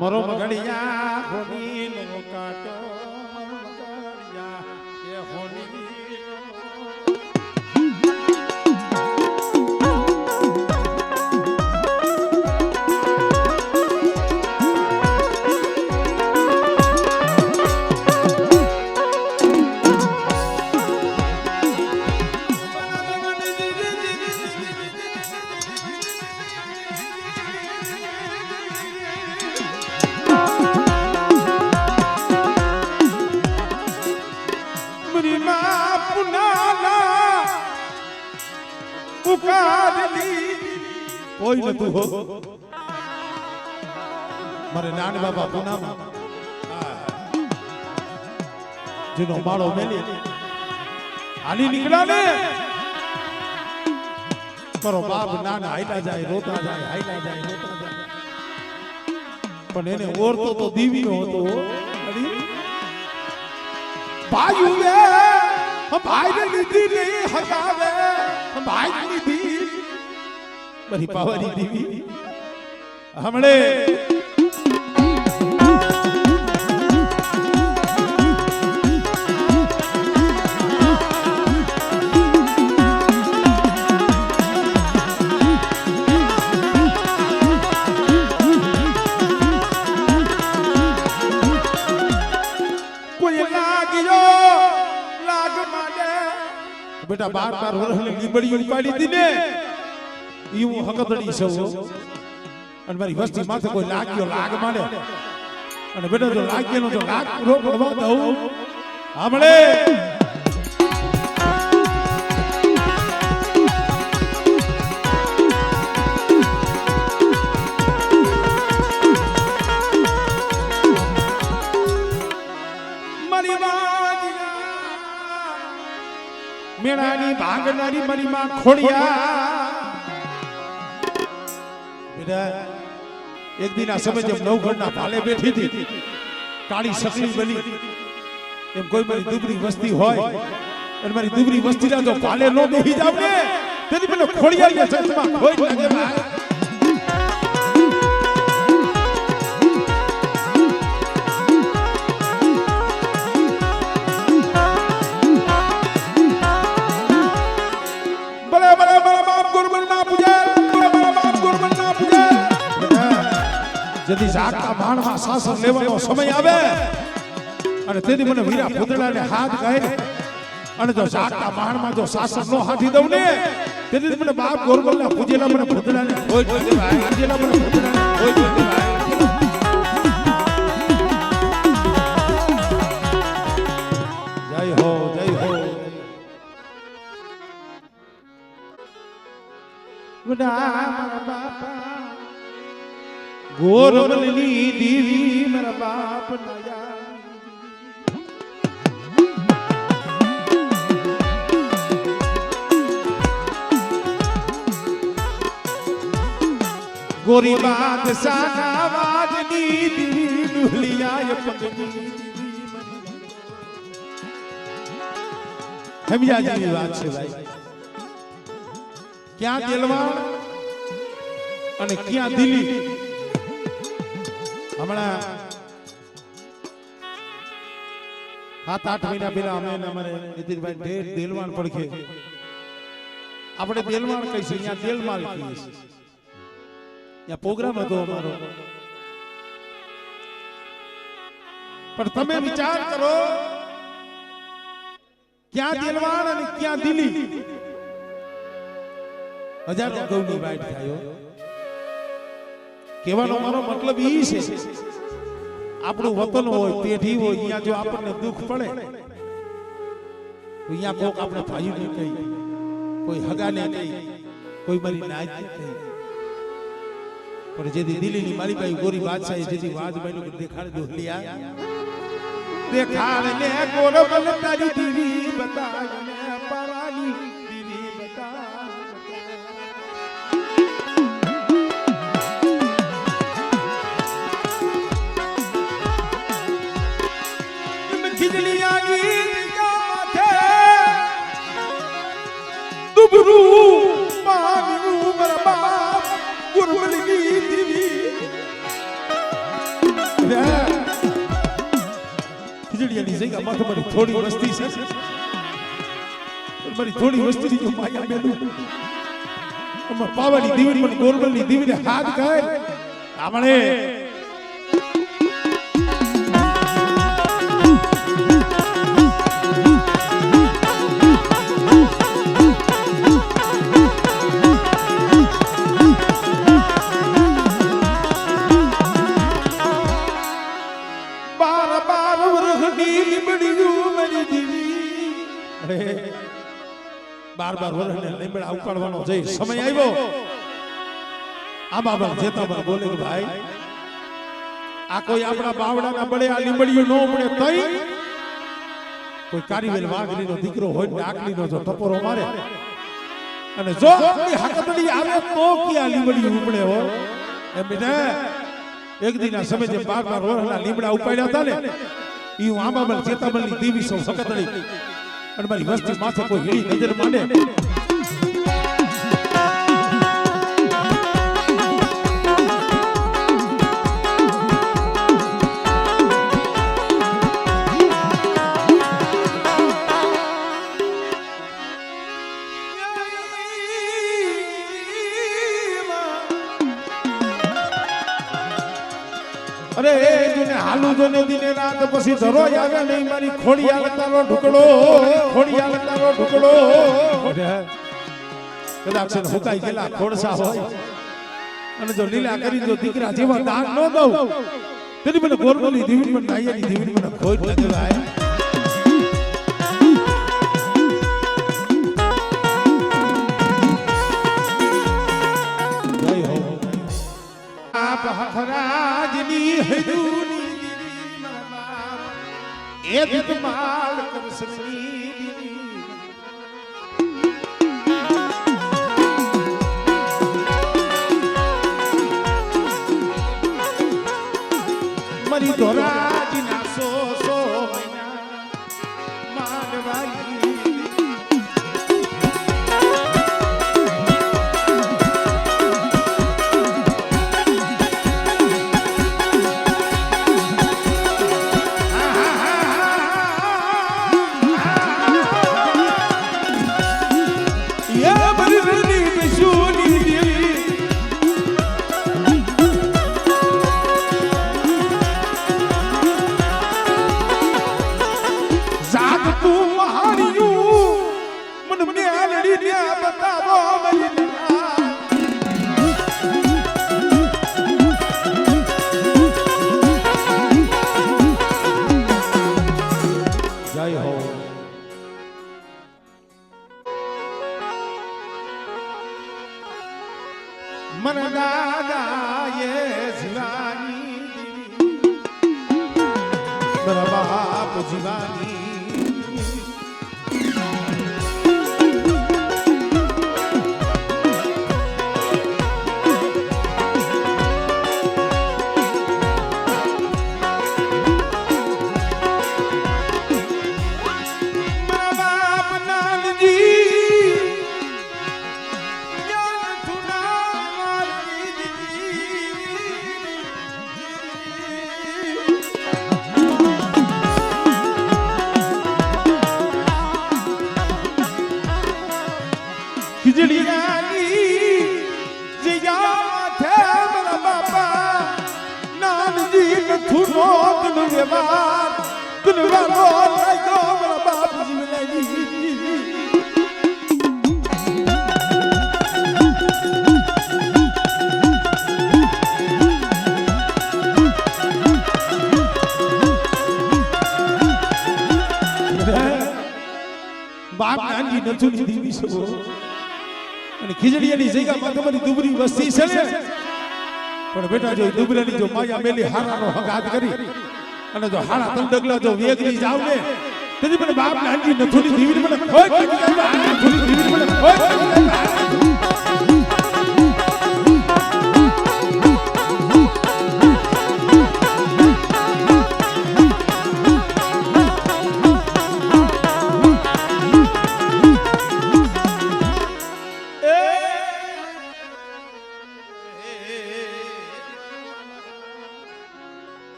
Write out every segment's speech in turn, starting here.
મરો મગડિયા હોની નો કાટો મરો મગડિયા એ હોની કોઈ નતું હો મારે નાન બાબા પુનામાં જેનો માળો મેલી આની નીકળ્યા ને મારો બાપ નાના હાઈલા જાય રોતા જાય હાઈલા જાય રોતા જાય પણ એને ઓરતો તો દીવીનો હતો ભાઈ હમ ભાઈ ને લીધી નહીં હકાવે હમ ભાઈ ને લીધી બધી પાવરી દીવી હમણે કોઈ લાગ્યો લાગ માડે બેટા 12 વર્ષની લીબડી ઉપાડી દીને ઈ હકદડી છો અને મારી વસ્તી માથે કોઈ લાગ્યો લાગ માંડે અને બેટા જો લાગ્યો તો લાગ પૂરો પડવા દઉં હમણે મેળાની ભાગનારી મારી માં ખોડિયા એક દિન આ સમય જેમ નવઘણના ભાલે બેઠી હતી કાળી સકલી બની એમ કોઈ મારી દુબળી વસ્તી હોય અને મારી દુબળી વસ્તીના જો ભાલે નો બેહી જાવ ને તેની મને ખોડિયાની ચશ્મા કોઈ લાગે ભાઈ જદી જાગતા માણમાં શાસન લેવાનો સમય આવે અને તેથી મને વીરા ભૂતળાને હાથ કહે અને જો જાગતા માણમાં જો શાસન નો હાથી દઉં ને તેથી મને બાપ ગોરબલના પૂજેલા મને ભૂતળાને કોઈ જોઈ દેવાય પૂજેલા મને ભૂતળાને કોઈ જોઈ દેવાય જય હો વડા મારા બાપા ગોરબલની દીવી મારા બાપ નયા ગોરી બાદ સાના વાજની દીવી ડુલિયા પગની હમિયાજીની વાત છે ભાઈ ક્યાં દિલવાણ અને ક્યાં દિલી હમણાં 7-8 મહિના પહેલા અમે અમારે નીતિનભાઈ ઢેર દેલવાણ પડખે આપણે દેલવાણ કહીશું અહીંયા દેલમાલ કહીએ છીએ ત્યાં પ્રોગ્રામ હતો અમારો પણ તમે વિચાર કરો ક્યાં દેલવાણ અને ક્યાં દિલી 1000 ગૌની વાઈટ થયો કહેવાનો મારો મતલબ ઈ છે આપણું વતન હોય પેઢી હોય અહીંયા જો આપણને દુઃખ પડે તો અહીંયા કોક આપણે ભાઈઓને કહી કોઈ હગાને કહી કોઈ મારી નાયને કહી પણ જેથી દિલ્હીની મારી ભાઈ ગોરી બાદશાહે જેથી વાજ ભાઈ દેખાડ દોહલિયા દેખાડ ને ગોરબલ તારી દીવી બતાય ને પરાની દીવી બતાય ખીજડીયાની જગ્યામાં તમારી થોડી વસ્તી છે મારી થોડી વસ્તીની જો માયા મેલું એમાં પાવાની દીવી મને ગોરબલની દીવીને હાથ કહે આપણે બાર વર્ષને લીમડા ઉકાળવાનો જે સમય આવ્યો આમાં પણ જેતામાં બોલે કે ભાઈ આ કોઈ આપણા બાવડાના બળે આ લીમડીયું નો પડે તઈ કોઈ કારીવેલ વાઘરીનો દીકરો હોય ને આકલીનો જો ટપોરો મારે અને જો આપણી હકતડી આવે તો કે આ લીમડીયું ઉપડે હો એમ બેટા એક દિના સમય જે 12 વર્ષના લીમડા ઉપાડ્યા હતા ને ઈ હું આમાં જેતામલની દેવી સૌ હકતડી અને મારી વસ્તી માથે કોઈ હીડી નજર માંડે અરે જોને હાલુ જોને દિને રાત પછી ધરો આવે નહીં મારી ખોડી આલતાનો ઢુકડો કદાચ છે હુકાઈ ગયેલા ખોડસા હોય અને જો લીલા કરી જો દીકરા જેવા દાન ન દઉં તેની મને ગોરબલી દીવી પણ નાઈયાની દીવી મને ખોટ લાગે ભાઈ હખરાજની હજુની દીવી મારા એ દીક માલ કરસની દીવી મરી ધોરાજીના સો મહિના માનવાઈ मन दादा ये जीवानी मेरा बाप जीवानी बाप नानी नथुनी देवी छो અને ખીજડીયાની જગ્યામાં તમારી દુબરી વસ્તી છે ને પણ બેટા જો દુબરાની જો માયા મેલી હારાનો હગાત કરી અને જો હારા તન ડગલા જો વેગરી જાવ ને તેથી મને બાપ નાની નથુની દેવી મને ખોટ લાગી જાય નથુની દેવી મને ખોટ લાગી જાય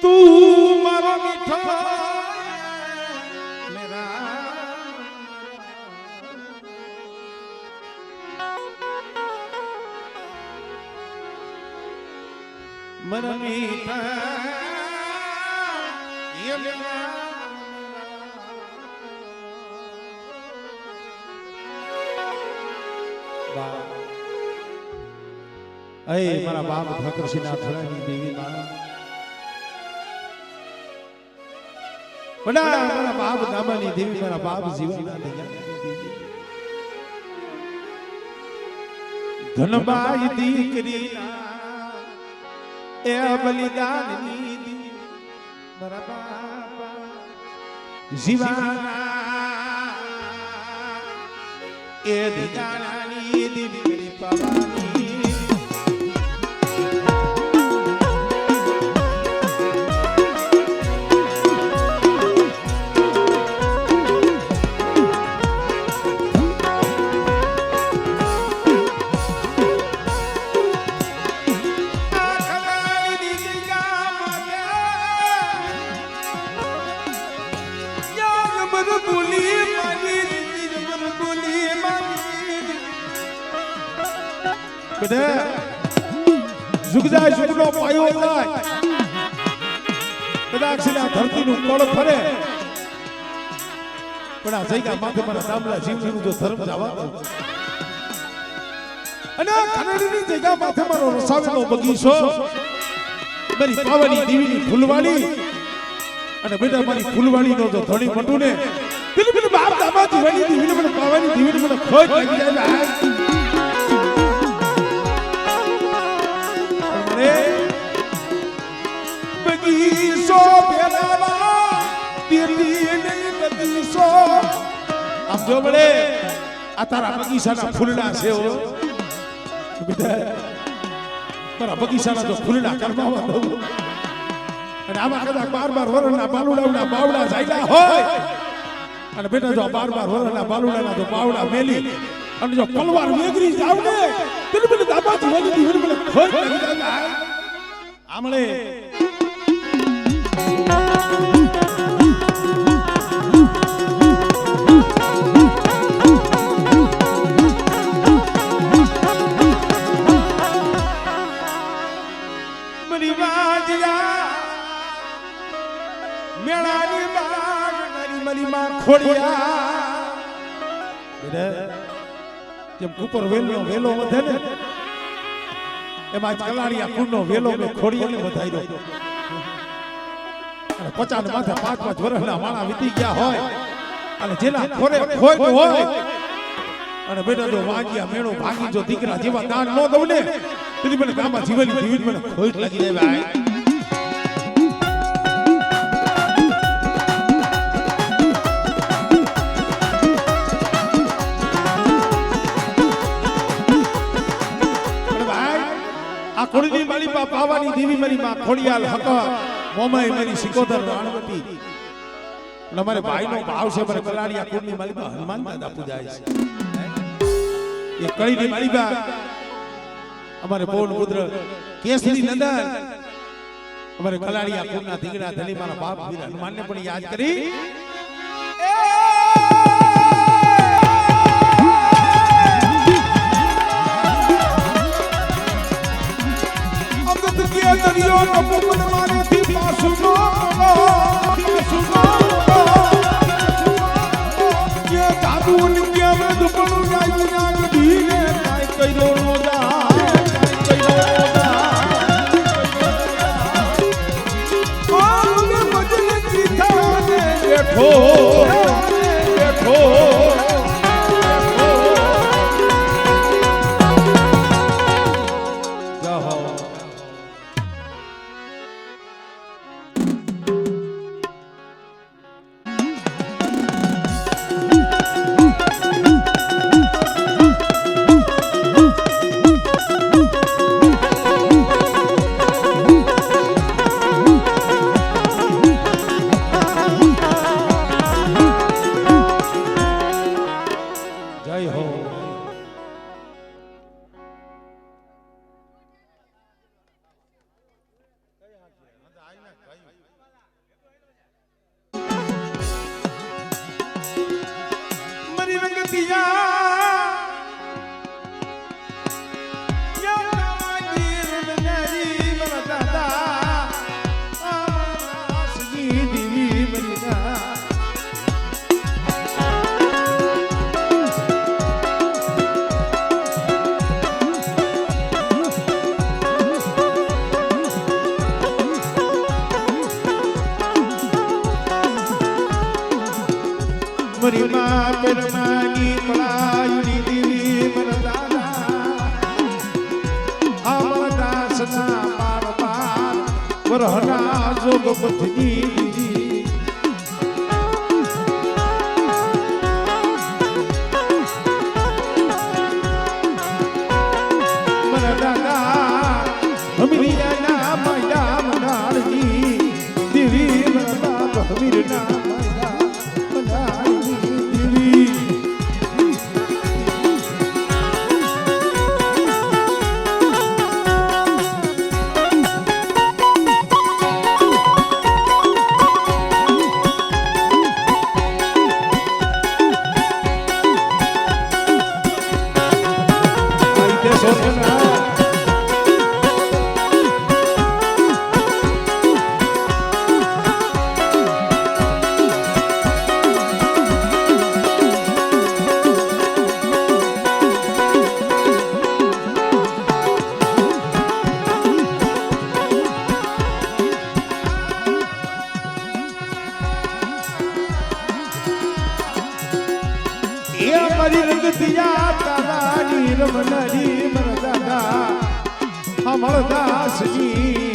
તું મારો મીઠો મેરા મારા મીઠા એ મેરા અય મારા બાપ ઠાકરસિંહના થોડાની દેવી માં બડા મારા બાપ દામાની દેવી મારા બાપ જીવનના દેવી ધનબાઈ દીકરી એ બલિદાનની દી મારા બાપ જીવાના એ દિગાનાની દીકરી પાવાની જુગજાય જુગનો પાયો જાય કદાચ સિલા ધરતીનું કોળ ફરે પણ આ જગ્યા માથે મારા દામલા જીવનું જો ધર્મ જવા અને ખરેડીની જગ્યા માથે મારો રસાવેલો બગીચો મારી પાવાની દેવીની ફૂલવાડી અને બેટા મારી ફૂલવાડીનો જો ધણી મટું ને પેલી બાપ દામાજી વાળી દેવીને મને પાવાની દેવીને મને ખોટ લાગી જાય બગીચો પેલાવા પેલી બગીચો આમ જો મળે આ તારા બગીચાના ફૂલડા છે હો બેટા તારા બગીચાના જો ફૂલડા કરવાવા દઉં અને આમાં કદાચ 12 વર્ષના બાલુડાના બાવડા જાયલા હોય અને બેટા જો 12 વર્ષના બાલુડાના જો બાવડા મેલી અને જો પલવાર વેગરી જાવ ને તેની મને દાબાજી વળી દી મને ખોટ લાગી જાય આમળે મરી વાજિયા મેળાની બાગ મારી મરી માં ખોડિયા જેમ કુપર વેલો વધે ને એમાં કલાડિયા કુંડનો વેલો મે ખોડિયાને વધાર્યો અને 50 માથે 5-5 વર્ષના માણા વીતી ગયા હોય અને જેના ખોરે ખોટ હોય અને બેટા જો વાંજિયા મેળો ભાગી જો દીકરા જેવા દાન ન દઉં ને તેથી મને ગામમાં જીવની જીવિત મને ખોટ લાગી જાય ભાઈ ખોડીની મારી માં પાવાની દેવી મારી માં ખોડિયાલ હકા મોમાઈ મારી સિકોદર રાણવતી અને અમારે ભાઈનો ભાવ છે મારે કલાડિયા કુંડની મારી માં હનુમાન દાદા પૂજાય છે એ કળીની મારી માં અમારે પવન પુત્ર કેસરી નંદન અમારે કલાડિયા કુંડના ધીંગડા ધલી મારા બાપ વીર હનુમાનને પણ યાદ કરી દરિયો નમો મન મારે થી પાસુનો કે જાદુ નિક્યા મે દુપણું જાય નાગ ધીરે કાઈ કઈરો રોજા ઓને મજને ચીથાને બેઠો બેઠો મરી રંગતિયા મરી માં પરમાની પળાયુની દેવી મરા દાદા આમા દાસના પાર પાર વરહના જોગ પથની મરા દાદા હમીરિયાના માયા મનાળની દેવી મરા દાદા હમીરના રમનારી મરદાદા અમર દાસજી